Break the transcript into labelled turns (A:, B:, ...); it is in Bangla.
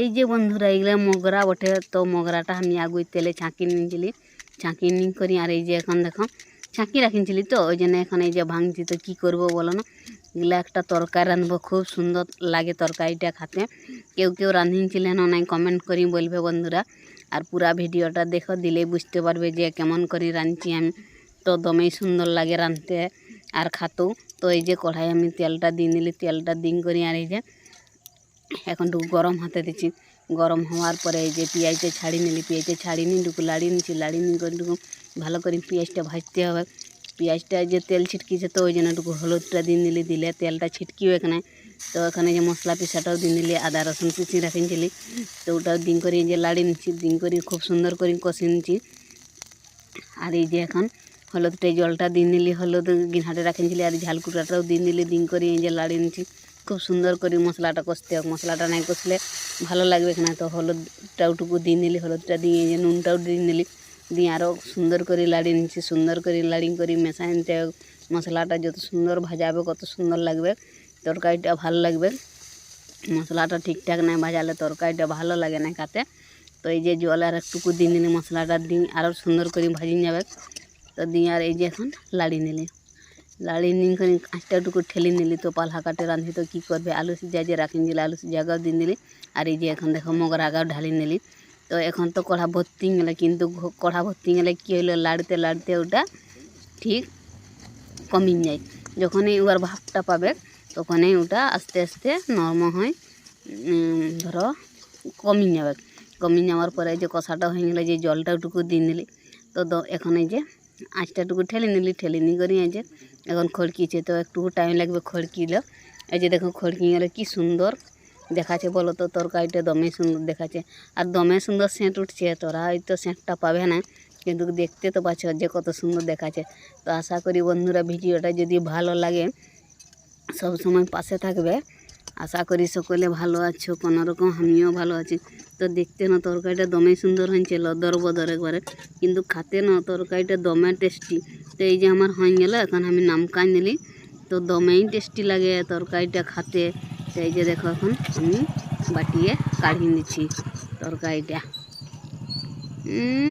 A: এই যে বন্ধুরা এগুলা মগরা বটে। তো মগরাটা আমি আগুই তেলে ছাঁকি নিয়েছিলি, ছাঁকি নি করি আর এই যে এখন দেখো ছাঁকি রাখিছিলি, তো ওই জন্য এখন এই যে ভাঙছি। তো কী করবো বলো না, এগুলা একটা তরকারি রাঁধবো, খুব সুন্দর লাগে তরকারিটা খাতে। কেউ কেউ রাঁধিছিলেন নাই কমেন্ট করি বলবে বন্ধুরা। আর পুরা ভিডিওটা দেখো, দিলেই বুঝতে পারবে যে কেমন করে রাঁধছি আমি। তো দমেই সুন্দর লাগে রাঁধতে আর খাতেও। তো এই যে কড়াই আমি তেলটা দিয়ে নিলি, তেলটা দিন করি আর এই যে এখন টুকু গরম হতে দিচ্ছি। গরম হওয়ার পরে এই যে পেঁয়াজটা ছাড়ি নিলি, পেঁয়াজটা ছাড়ি নিয়ে টুকু লাড়িয়ে নিচ্ছি, লাড়িয়ে নিয়ে করে টুকু ভালো করে পেঁয়াজটা ভাজতে হবে। পেঁয়াজটা যে তেল ছিটকিছে, তো ওই জন্য টুকু হলুদটা দিয়ে নিলি, দিলে তেলটা ছিটকিও এখানে। তো এখানে যে মশলা পিসাটাও দিয়ে নিলি, আদা রসুন পিসি রাখিছিলি, তো ওটাও দিন করে এই যে লাড়িয়ে নিচ্ছি, দিন করে খুব সুন্দর করে কষে নিচ্ছি। আর এই যে এখন হলুদটা জলটা দিয়ে নিলি, হলুদ গিনহাটে রাখিছিলি, আর ঝালকুটাটাও দিয়ে নিলি, দিন করে এই যে লাড়িয়ে নিচ্ছি। খুব সুন্দর করে মশলাটা কষতে হবে, মশলাটা নাই কষলে ভালো লাগবে এখানে। তো হলুদটাও টুকু দিয়ে নিলি, হলুদটা দিয়ে এই যে নুনটাও দিয়ে নিলি, দিয়ে আরও সুন্দর করে লাড়িয়ে নিচ্ছি। সুন্দর করে লাড়িয়ে করে মেশাই নিতে হবে। মশলাটা যত সুন্দর ভাজাবে কত সুন্দর লাগবে, তরকারিটা ভালো লাগবে। মশলাটা ঠিকঠাক নাই ভাজালে তরকারিটা ভালো লাগে না খাতে। তো এই যে জল আর একটুকু দিয়ে নিলি, মশলাটা দিয়ে আরও সুন্দর করে ভাজিয়ে যাবে। তো দিয়ে আর এই যে এখন লাড়িয়ে নিলি, লাড়িয়ে নিয়ে করে আঁচটা টুকু ঠেলে নিলি। তো পাল হাঁকাটে রাঁধি তো কী করবে, আলু সিজা যে রাখিছিলি আলু সিজাগাও দিয়ে নিলি। আর এই যে এখন দেখো মগরা আগাও ঢালি নিলি। তো এখন তো কড়া ভর্তি গেলে, কিন্তু কড়া ভর্তি গেলে কী হইলো, লাড়তে লাড়তে ওটা ঠিক কমিয়ে যায়। যখনই ওর ভাবটা পাবে তখনই ওটা আস্তে আস্তে নরম হয়, ধরো কমিয়ে যাবে। কমিয়ে যাওয়ার পরে যে কষাটা হয়ে গেলে যে জলটাটুকু দিয়ে নিলি। তো এখন এই যে আঁচটাটুকু ঠেলে নিলি, ঠেলে নিয়ে করি এই যে এখন খড়কিছে। তো একটু টাইম লাগবে খড়কিলে। এই যে দেখো খড়কি গেলে কী সুন্দর দেখাচ্ছে বলো তো, তরকারিটা দমে সুন্দর দেখাচ্ছে। আর দমে সুন্দর সেঁট উঠছে, তোরা হয়তো সেঁটটা পাবে না, কিন্তু দেখতে তো পাচ্ছ যে কত সুন্দর দেখাচ্ছে। তো আশা করি বন্ধুরা ভিডিওটা যদি ভালো লাগে সব সময় পাশে থাকবে। আশা করি সকলে ভালো আছো, কোনো রকম আমিও ভালো আছি। তো দেখতে না তরকারিটা দমে সুন্দর হয়েছে, লদর বদর একবারে, কিন্তু খাতে না তরকারিটা দমে টেস্টি। তো এই যে আমার হয়ে গেল, এখন আমি নামকাই নিলি। তো দমেই টেস্টি লাগে তরকারিটা খাতে। তো এই যে দেখো এখন আমি বাটিয়ে কাঢ়িয়ে নিচ্ছি তরকারিটা।